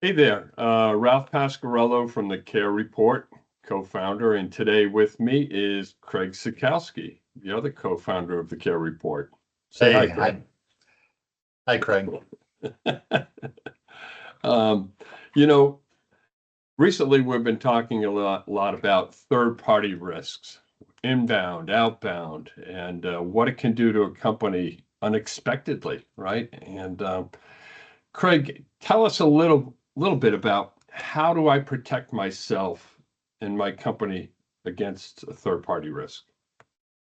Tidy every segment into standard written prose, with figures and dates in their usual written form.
Hey there, Ralph Pasquarello from the Care Report, co-founder, and today with me is Craig Sikowski, the other co-founder of the Care Report. Say hi, Hey, Craig. hi, Craig. Um, you know, recently we've been talking a lot about third-party risks, inbound, outbound, and what it can do to a company unexpectedly, right? And Craig, tell us a little bit about how do I protect myself and my company against a third party risk?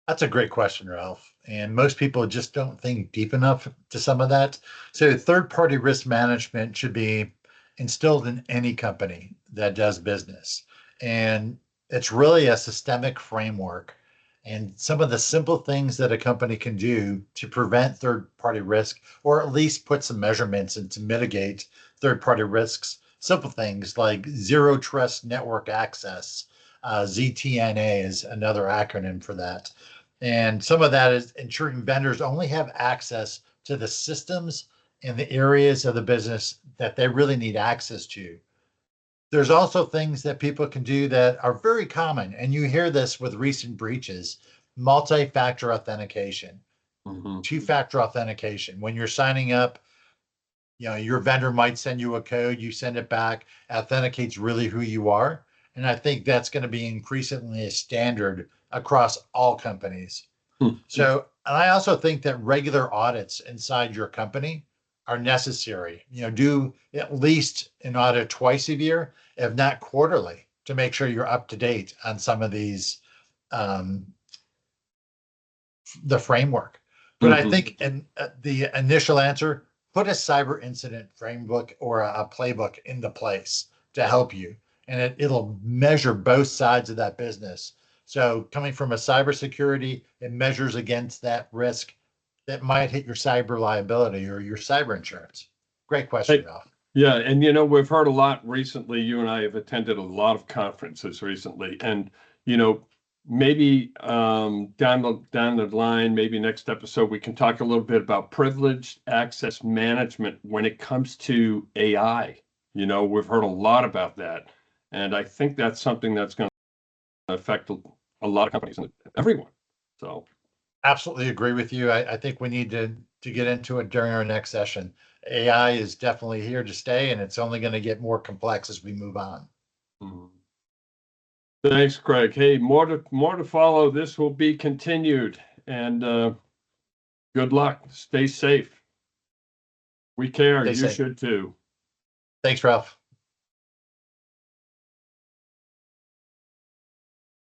That's a great question, Ralph. And most people just don't think deep enough to some of that. So, third-party risk management should be instilled in any company that does business. And it's really a systemic framework. And some of the simple things that a company can do to prevent third-party risk, or at least put some measurements and to mitigate third-party risks. Simple things like zero trust network access. ZTNA is another acronym for that. And some of that is ensuring vendors only have access to the systems and the areas of the business that they really need access to. There's also things that people can do that are very common, and you hear this with recent breaches: multi factor authentication, Hmm. two-factor authentication. When you're signing up, your vendor might send you a code, you send it back, authenticates really who you are. And I think that's going to be increasingly a standard across all companies. So, and I also think that regular audits inside your company are necessary. Do at least an audit twice a year, if not quarterly, to make sure you're up to date on some of these, um, the framework. But I Hmm. think in the initial answer, put a cyber incident framework or a playbook into place to help you, and it'll measure both sides of that business. So coming from a cybersecurity, it measures against that risk that might hit your cyber liability or your cyber insurance. Great question, Hey, Ralph. yeah, and we've heard a lot recently. You and I have attended a lot of conferences recently, and you know, maybe down the line, maybe next episode, we can talk a little bit about privileged access management when it comes to AI. We've heard a lot about that, and I think that's something that's going to affect a lot of companies and everyone. So, Absolutely agree with you. I think we need to get into it during our next session. AI is definitely here to stay, and it's only going to get more complex as we move on. mm. Thanks, Craig. Hey, more to follow. This will be continued, and good luck. Stay safe. We care. Stay You safe. should too. Thanks, Ralph.